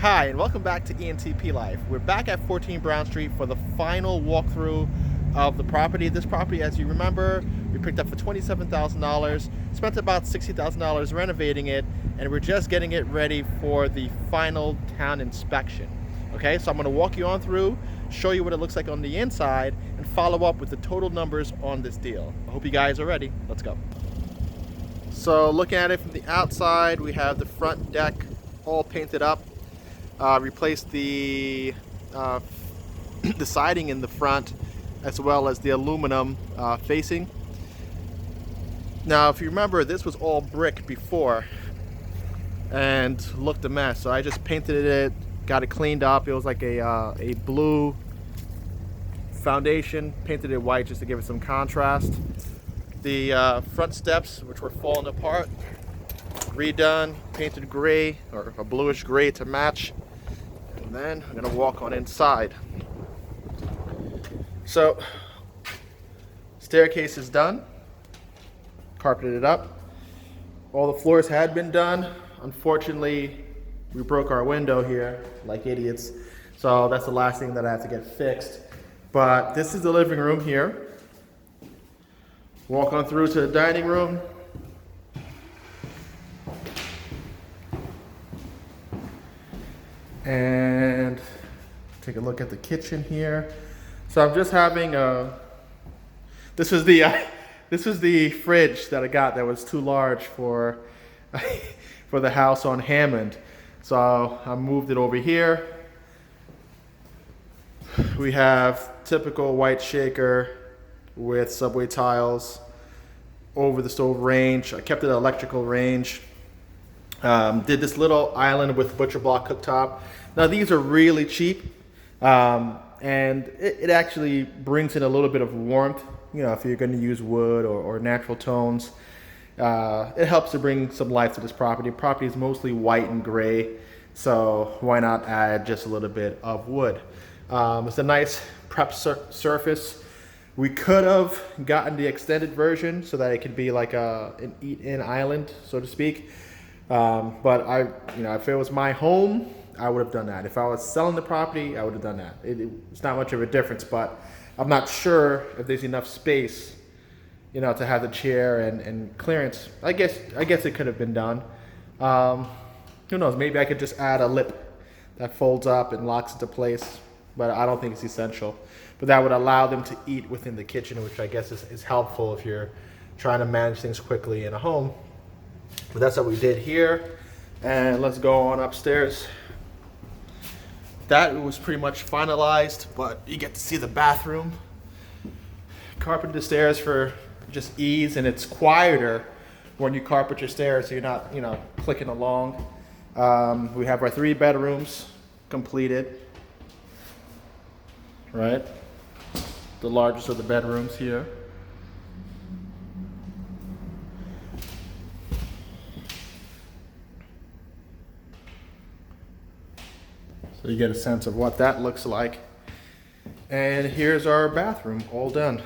Hi, and welcome back to ENTP Life. We're back at 14 Brown Street for the final walkthrough of the property. This property, as you remember, we picked up for $27,000, spent about $60,000 renovating it, and we're just getting it ready for the final town inspection. Okay, so I'm going to walk you on through, show you what it looks like on the inside, and follow up with the total numbers on this deal. I hope you guys are ready. Let's go. So looking at it from the outside, we have the front deck all painted up. Replaced the the siding in the front as well as the aluminum facing. Now if you remember, this was all brick before and looked a mess, so I just painted it, got it cleaned up. It was like a blue foundation, painted it white just to give it some contrast. The front steps, which were falling apart, redone, painted gray or a bluish gray to match. And then I'm gonna walk on inside. So staircase is done, carpeted it up. All the floors had been done. Unfortunately, we broke our window here like idiots, so that's the last thing that I have to get fixed. But this is the living room here. Walk on through to the dining room. And take a look at the kitchen here. So I'm just having this was the fridge that I got that was too large for for the house on Hammond. So I moved it over here. We have typical white shaker with subway tiles over the stove range. I kept it electrical range. Did this little island with butcher block cooktop. Now these are really cheap, and it actually brings in a little bit of warmth. You know, if you're going to use wood or natural tones, it helps to bring some life to this property. The property is mostly white and gray, so why not add just a little bit of wood? It's a nice prep surface. We could have gotten the extended version so that it could be like an eat-in island, so to speak. But if it was my home, I would have done that. If I was selling the property, I would have done that. It's not much of a difference, but I'm not sure if there's enough space, to have the chair and clearance. I guess it could have been done. Who knows? Maybe I could just add a lip that folds up and locks into place, but I don't think it's essential. But that would allow them to eat within the kitchen, which I guess is helpful if you're trying to manage things quickly in a home. But that's what we did here, and let's go on upstairs. That was pretty much finalized, but you get to see the bathroom. Carpeted the stairs for just ease, and it's quieter when you carpet your stairs, so you're not, clicking along. We have our 3 bedrooms completed, right? The largest of the bedrooms here. So you get a sense of what that looks like. And here's our bathroom, all done.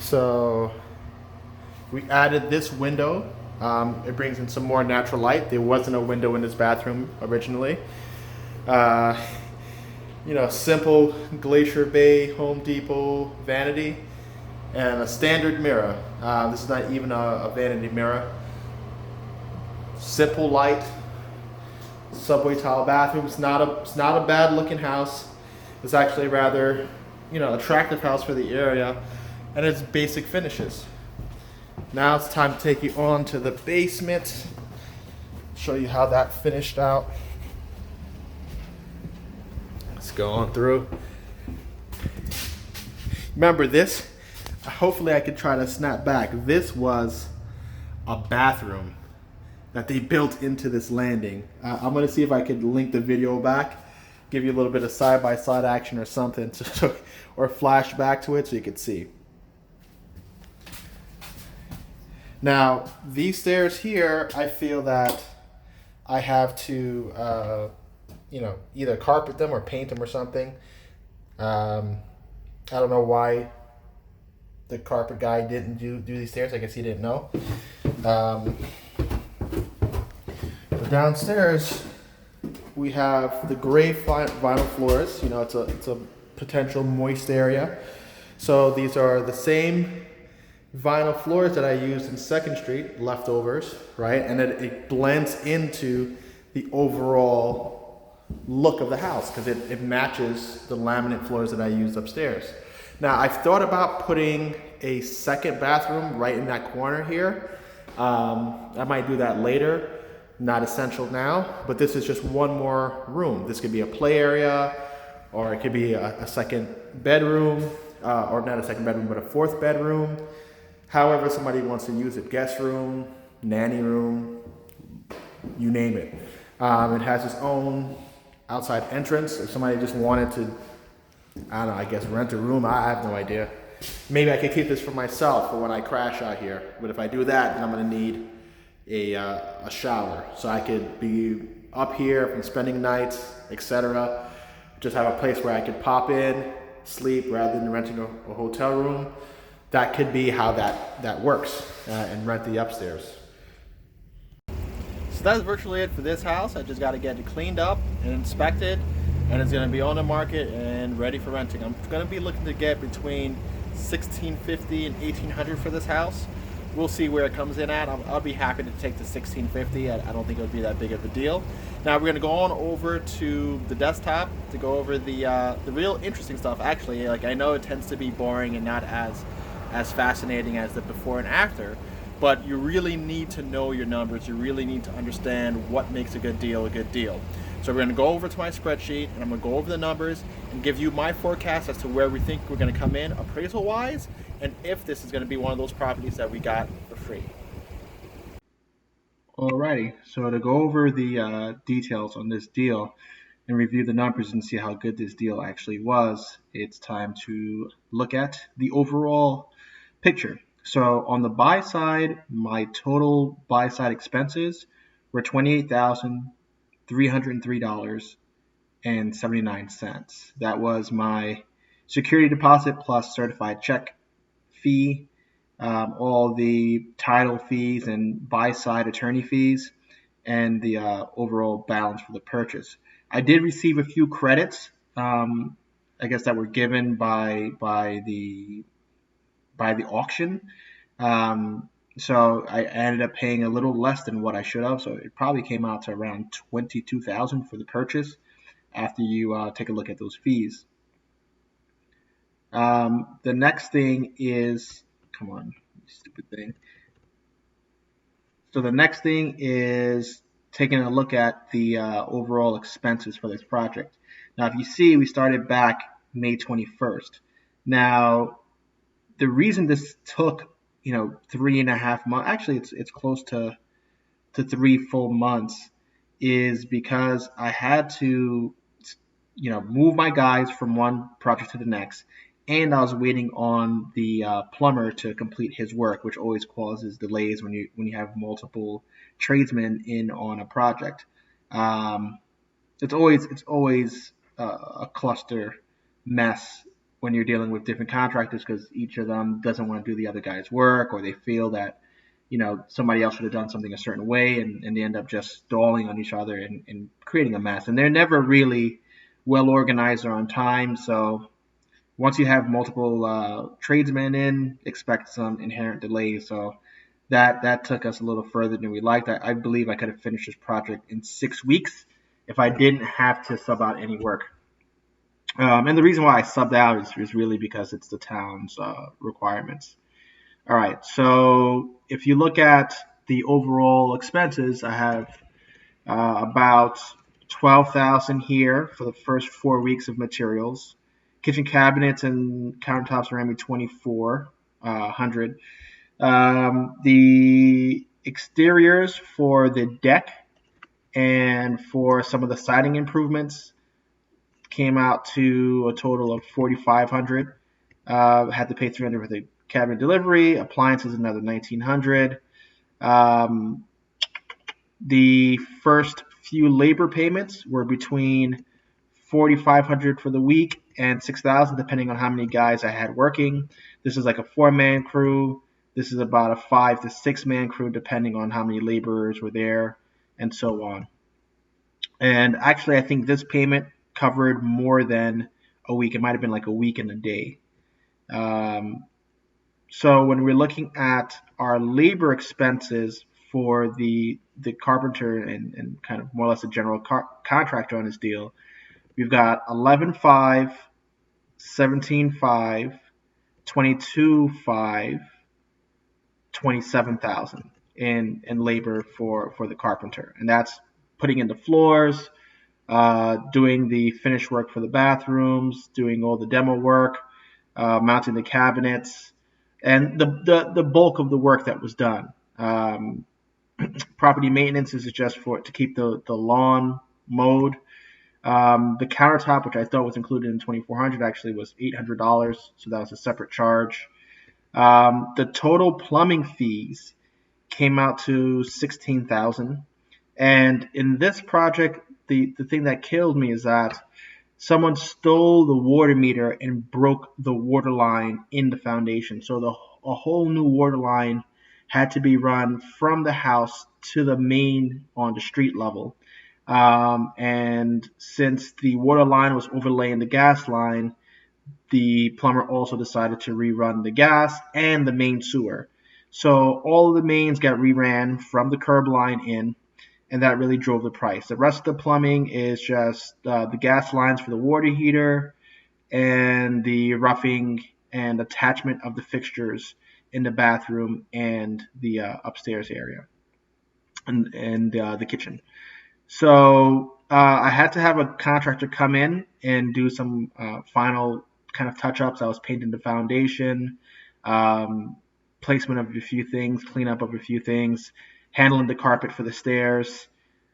So we added this window. It brings in some more natural light. There wasn't a window in this bathroom originally. Simple Glacier Bay Home Depot vanity and a standard mirror. This is not even a vanity mirror. Simple light. Subway tile bathroom. It's not a bad looking house. It's actually rather, attractive house for the area, and it's basic finishes. Now it's time to take you on to the basement. Show you how that finished out. Let's go on through. Remember this? Hopefully I could try to snap back. This was a bathroom that they built into this landing. I'm gonna see if I could link the video back, give you a little bit of side-by-side action or something, or flash back to it so you could see. Now, these stairs here, I feel that I have to, either carpet them or paint them or something. I don't know why the carpet guy didn't do these stairs. I guess he didn't know. downstairs, we have the gray vinyl floors. You know, it's a potential moist area. So these are the same vinyl floors that I used in 2nd Street, leftovers, right? And it blends into the overall look of the house because it matches the laminate floors that I used upstairs. Now, I've thought about putting a second bathroom right in that corner here. I might do that later, not essential now, but this is just one more room. This could be a play area, or it could be a second bedroom, or not a second bedroom, but a 4th bedroom. However somebody wants to use it, guest room, nanny room, you name it. It has its own outside entrance. If somebody just wanted to, I don't know, I guess rent a room, I have no idea. Maybe I could keep this for myself for when I crash out here. But if I do that, then I'm gonna need a shower. So I could be up here from spending nights, etc. Just have a place where I could pop in, sleep, rather than renting a hotel room. That could be how that works, and rent the upstairs. So that's virtually it for this house. I just got to get it cleaned up and inspected, and it's going to be on the market and ready for renting. I'm going to be looking to get between $1,650 and $1,800 for this house. We'll see where it comes in at. I'll be happy to take the $1,650. I don't think it would be that big of a deal. Now we're going to go on over to the desktop to go over the real interesting stuff. Actually, like, I know it tends to be boring and not as fascinating as the before and after, but you really need to know your numbers. You really need to understand what makes a good deal a good deal. So we're going to go over to my spreadsheet, and I'm going to go over the numbers and give you my forecast as to where we think we're going to come in appraisal wise, and if this is going to be one of those properties that we got for free. Alrighty, so to go over the details on this deal and review the numbers and see how good this deal actually was, it's time to look at the overall picture. So on the buy side, my total buy side expenses were $28,303.79. That was my security deposit plus certified check fee, all the title fees and buy side attorney fees, and the overall balance for the purchase. I did receive a few credits, I guess, that were given by the auction. So I ended up paying a little less than what I should have. So it probably came out to around $22,000 for the purchase after you take a look at those fees. The next thing is, come on, stupid thing. So the next thing is taking a look at the overall expenses for this project. Now, if you see, we started back May 21st. Now, the reason this took 3.5 months, actually it's close to 3 full months, is because I had to move my guys from one project to the next, and I was waiting on the plumber to complete his work, which always causes delays when you have multiple tradesmen in on a project. It's always a cluster mess when you're dealing with different contractors, because each of them doesn't want to do the other guy's work, or they feel that somebody else should have done something a certain way, and they end up just stalling on each other and creating a mess. And they're never really well organized or on time. So once you have multiple tradesmen in, expect some inherent delays. So that took us a little further than we liked. I believe I could have finished this project in 6 weeks if I didn't have to sub out any work. And the reason why I subbed out is really because it's the town's requirements. All right, so if you look at the overall expenses, I have about $12,000 here for the first 4 weeks of materials. Kitchen cabinets and countertops around me $2,400. The exteriors for the deck and for some of the siding improvements came out to a total of $4,500. Had to pay $300 for the cabinet delivery. Appliances another $1,900. The first few labor payments were between $4,500 for the week and $6,000, depending on how many guys I had working. This is like a 4-man crew. This is about a 5 to 6 man crew, depending on how many laborers were there, and so on. And actually, I think this payment covered more than a week. It might have been like a week and a day. Um, so when we're looking at our labor expenses for the carpenter and kind of more or less a general contractor on this deal, we've got 11.5, 17.5, 22.5, 27,000 in labor for the carpenter, and that's putting in the floors, doing the finish work for the bathrooms, doing all the demo work, mounting the cabinets, and the bulk of the work that was done. Property maintenance is just to keep the lawn mowed. The countertop, which I thought was included in 2,400, actually was $800, so that was a separate charge. The total plumbing fees came out to 16,000. And in this project, the thing that killed me is that someone stole the water meter and broke the water line in the foundation. So a whole new water line had to be run from the house to the main on the street level. And since the water line was overlaying the gas line, the plumber also decided to rerun the gas and the main sewer. So all of the mains got reran from the curb line in, and that really drove the price. The rest of the plumbing is just the gas lines for the water heater and the roughing and attachment of the fixtures in the bathroom and the upstairs area and the kitchen. So I had to have a contractor come in and do some final kind of touch-ups. I was painting the foundation, placement of a few things, cleanup of a few things, handling the carpet for the stairs,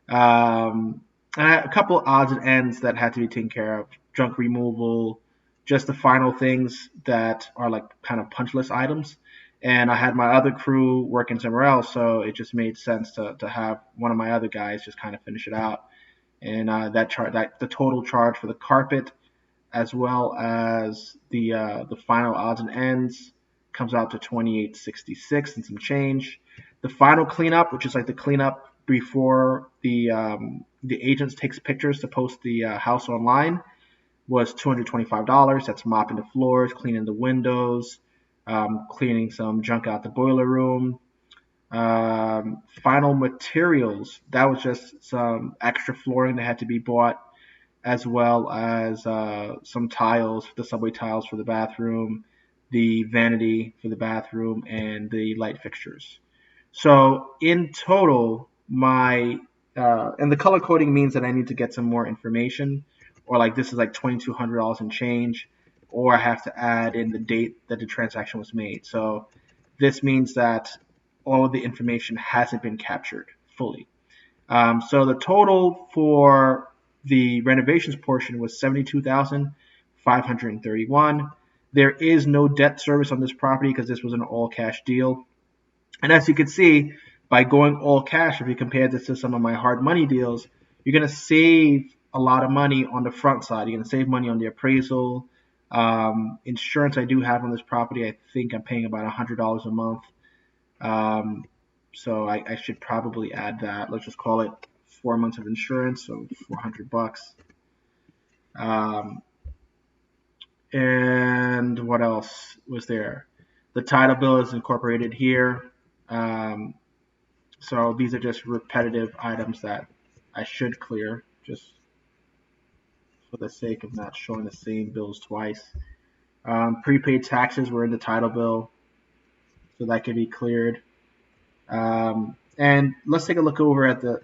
and a couple odds and ends that had to be taken care of, junk removal, just the final things that are like kind of punch list items. And I had my other crew working somewhere else, so it just made sense to have one of my other guys just kind of finish it out. And the total charge for the carpet as well as the final odds and ends comes out to 2866 and some change. The final cleanup, which is like the cleanup before the agents takes pictures to post the house online, was $225. That's mopping the floors, cleaning the windows, cleaning some junk out the boiler room. Final materials, that was just some extra flooring that had to be bought, as well as some tiles, the subway tiles for the bathroom, the vanity for the bathroom, and the light fixtures. So in total, and the color coding means that I need to get some more information, or like this is like $2,200 and change, or I have to add in the date that the transaction was made. So this means that all of the information hasn't been captured fully. So the total for the renovations portion was $72,531. There is no debt service on this property because this was an all cash deal. And as you can see, by going all cash, if you compare this to some of my hard money deals, you're going to save a lot of money on the front side. You're going to save money on the appraisal. Insurance I do have on this property, I think I'm paying about $100 a month. So I should probably add that. Let's just call it 4 months of insurance, so $400. And what else was there? The title bill is incorporated here. So these are just repetitive items that I should clear, just for the sake of not showing the same bills twice. Prepaid taxes were in the title bill, so that can be cleared. And let's take a look over at the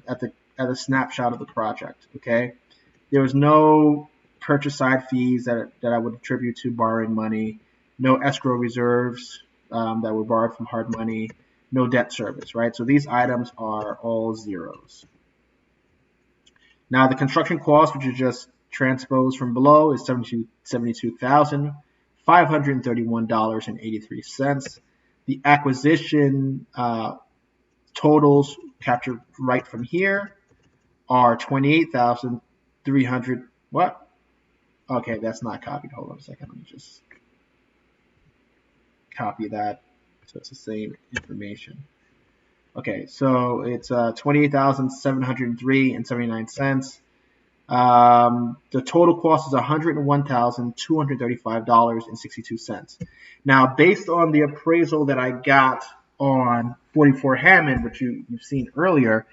snapshot of the project. Okay, there was no purchase side fees that I would attribute to borrowing money, no escrow reserves that were borrowed from hard money, no debt service. Right, so these items are all zeros. Now the construction cost, which is just transposed from below, is $72,531.83. The acquisition totals captured right from here are 28,300. What? Okay, that's not copied. Hold on a second. Let me just copy that so it's the same information. Okay, so it's 28,703.79. The total cost is $101,235.62. Now, based on the appraisal that I got on 44 Hammond, which you've seen earlier,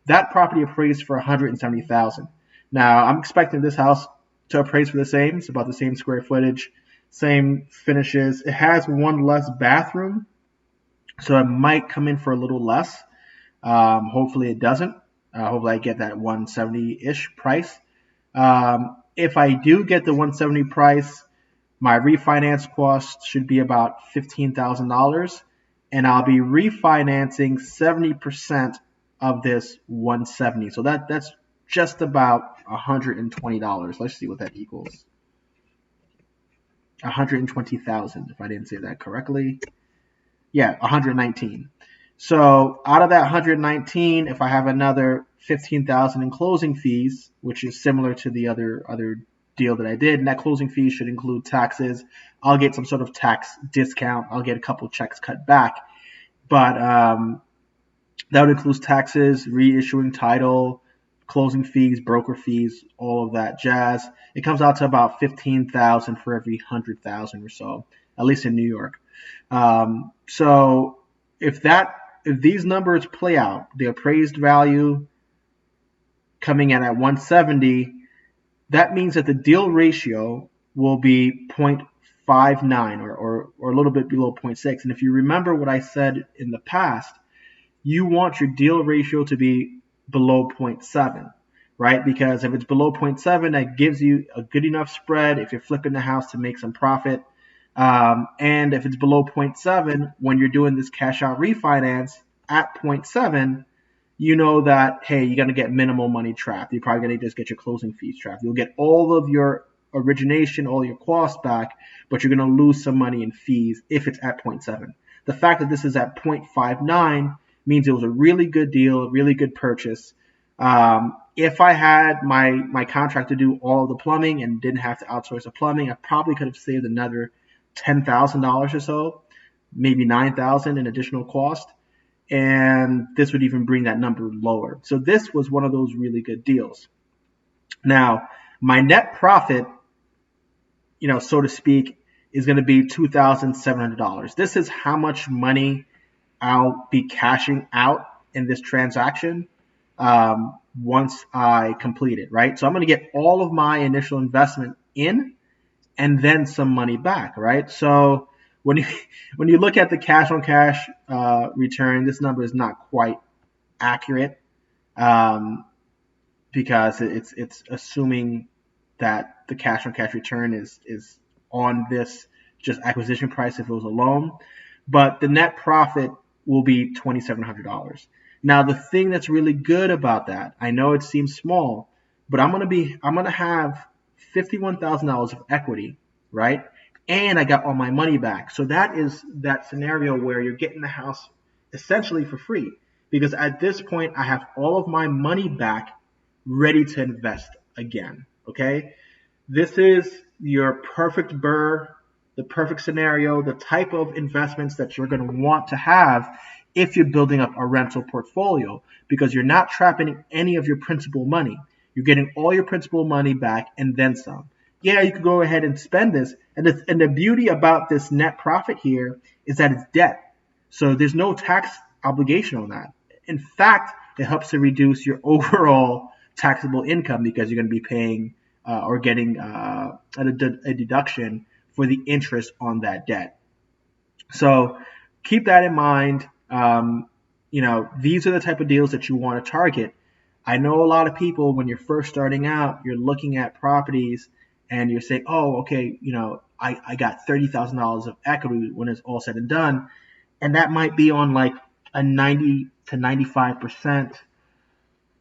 that property appraised for $170,000. Now, I'm expecting this house to appraise for the same. It's about the same square footage, same finishes. It has one less bathroom, so it might come in for a little less. Hopefully it doesn't. Hopefully I get that 170-ish price. If I do get the 170 price, my refinance cost should be about $15,000, and I'll be refinancing 70% of this 170. So that's just about $120. Let's see what that equals. 120,000, if I didn't say that correctly. Yeah, 119. So out of that 119, if I have another 15,000 in closing fees, which is similar to the other deal that I did, and that closing fee should include taxes. I'll get some sort of tax discount. I'll get a couple checks cut back, but that would include taxes, reissuing title, closing fees, broker fees, all of that jazz. It comes out to about 15,000 for every 100,000 or so, at least in New York. So if these numbers play out, the appraised value coming in at 170, that means that the deal ratio will be 0.59 or a little bit below 0.6. And if you remember what I said in the past, you want your deal ratio to be below 0.7, right? Because if it's below 0.7, that gives you a good enough spread if you're flipping the house to make some profit. And if it's below 0.7, when you're doing this cash out refinance at 0.7, you know that, hey, you're going to get minimal money trapped. You're probably going to just get your closing fees trapped. You'll get all of your origination, all your costs back, but you're going to lose some money in fees if it's at 0.7. The fact that this is at 0.59 means it was a really good deal, a really good purchase. If I had my contractor do all of the plumbing and didn't have to outsource the plumbing, I probably could have saved another $10,000 or so, maybe $9,000 in additional cost. And this would even bring that number lower. So this was one of those really good deals. Now, my net profit, so to speak, is going to be $2,700. This is how much money I'll be cashing out in this transaction once I complete it, right? So I'm going to get all of my initial investment in and then some money back, right? So when you look at the cash on cash return, this number is not quite accurate because it's assuming that the cash on cash return is on this just acquisition price if it was a loan, but the net profit will be $2,700. Now the thing that's really good about that, I know it seems small, but I'm gonna have $51,000 of equity, right? And I got all my money back. So that is that scenario where you're getting the house essentially for free, because at this point I have all of my money back ready to invest again. Okay, this is your perfect BRRRR, the perfect scenario, the type of investments that you're going to want to have if you're building up a rental portfolio, because you're not trapping any of your principal money. You're getting all your principal money back and then some. Yeah, you could go ahead and spend this. And the beauty about this net profit here is that it's debt. So there's no tax obligation on that. In fact, it helps to reduce your overall taxable income because you're going to be paying or getting a deduction for the interest on that debt. So keep that in mind. These are the type of deals that you want to target. I know a lot of people, when you're first starting out, you're looking at properties and you're saying, oh, okay, I got $30,000 of equity when it's all said and done. And that might be on like a 90 to 95%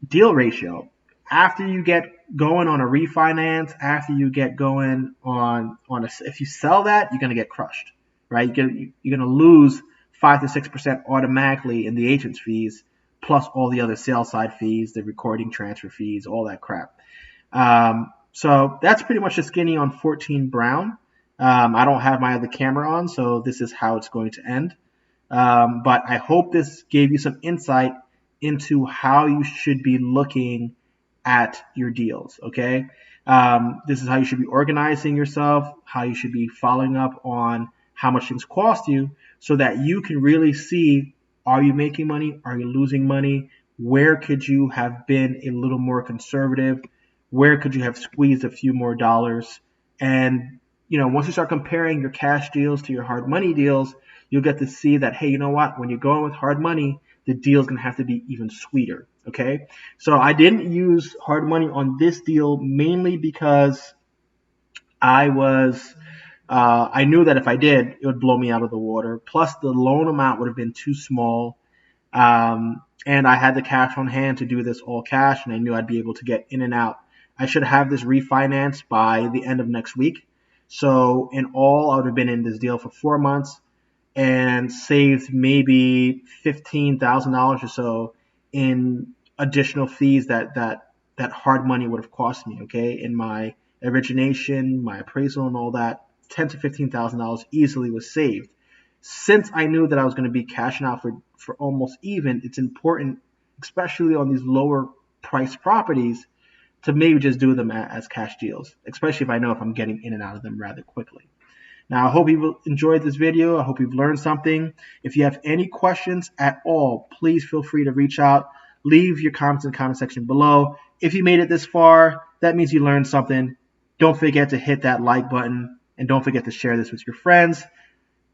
deal ratio. After you get going on a refinance, after you get going on if you sell that, you're going to get crushed, right? You're going to lose 5 to 6% automatically in the agent's fees, plus all the other sales side fees, the recording transfer fees, all that crap. So that's pretty much the skinny on 14 Brown. I don't have my other camera on, so this is how it's going to end. But I hope this gave you some insight into how you should be looking at your deals. Okay. This is how you should be organizing yourself, how you should be following up on how much things cost you, so that you can really see, are you making money? Are you losing money? Where could you have been a little more conservative? Where could you have squeezed a few more dollars? And once you start comparing your cash deals to your hard money deals, you'll get to see that, hey, you know what? When you're going with hard money, the deal's going to have to be even sweeter. Okay. So I didn't use hard money on this deal mainly because I was, I knew that if I did, it would blow me out of the water. Plus, the loan amount would have been too small. And I had the cash on hand to do this all cash, and I knew I'd be able to get in and out. I should have this refinanced by the end of next week. So in all, I would have been in this deal for 4 months and saved maybe $15,000 or so in additional fees that hard money would have cost me. Okay, in my origination, my appraisal, and all that, $10,000 to $15,000 easily was saved. Since I knew that I was going to be cashing out for almost even, it's important, especially on these lower price properties, to maybe just do them as cash deals, especially if I know if I'm getting in and out of them rather quickly. Now, I hope you've enjoyed this video. I hope you've learned something. If you have any questions at all, please feel free to reach out. Leave your comments in the comment section below. If you made it this far, that means you learned something. Don't forget to hit that like button, and don't forget to share this with your friends,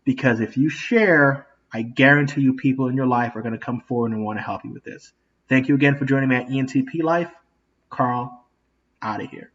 because if you share, I guarantee you people in your life are going to come forward and want to help you with this. Thank you again for joining me at ENTP Life. Carl, out of here.